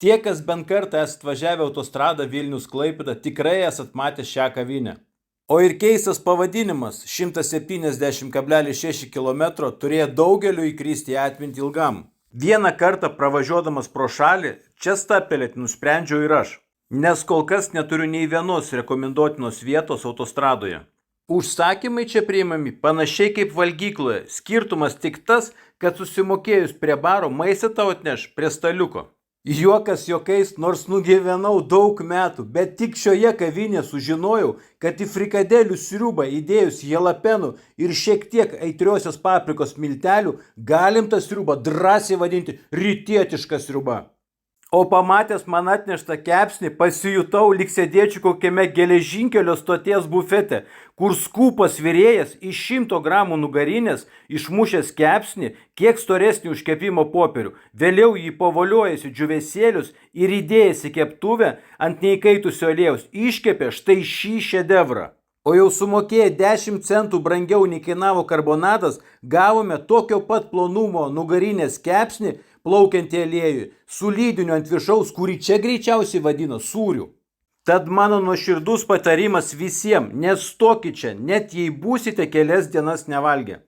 Tie, kas bent kartą esat važiavę autostradą Vilnius-Klaipėda, tikrai esat matę šią kavinę. O ir keistas pavadinimas 170,6 km turėjo daugeliu įkristi į atmintį ilgam. Vieną kartą pravažiuodamas pro šalį, čia stabtelėti nusprendžiau ir aš, nes kol kas neturiu nei vienos rekomenduotinos vietos autostradoje. Užsakymai čia priimami panašiai kaip valgykloje, skirtumas tik tas, kad susimokėjus prie baro maistą tau atneš prie staliuko. Juokas juokais, nors nugyvenau daug metų, bet tik šioje kavinėje sužinojau, kad į frikadelių sriubą įdėjus jalapenų ir šiek tiek aitriosios paprikos miltelių, galim tą sriubą drąsiai vadinti rytietiška sriuba. O pamatęs man atneštą kepsnį, pasijutau lyg sėdėčiau kokiame geležinkelio stoties bufete, kur skūpas virėjas iš 100 gramų nugarinės išmušęs kepsnį, kiek storesnį už kepimo popierių, vėliau jį pavoliojęs į džiūvėsėlius ir įdėjęs į keptuvę ant neįkaitusio aliejaus iškepė štai šį šedevrą. O jau sumokėję 10 centų brangiau nei kainavo karbonadas, gavome tokio pat plonumo nugarinės kepsnį, plaukiantį aliejui, su lydiniu ant viršaus, kurį čia greičiausiai vadino sūriu. Tad mano nuoširdus patarimas visiems, nestokit čia, net jei būsite kelias dienas nevalgę.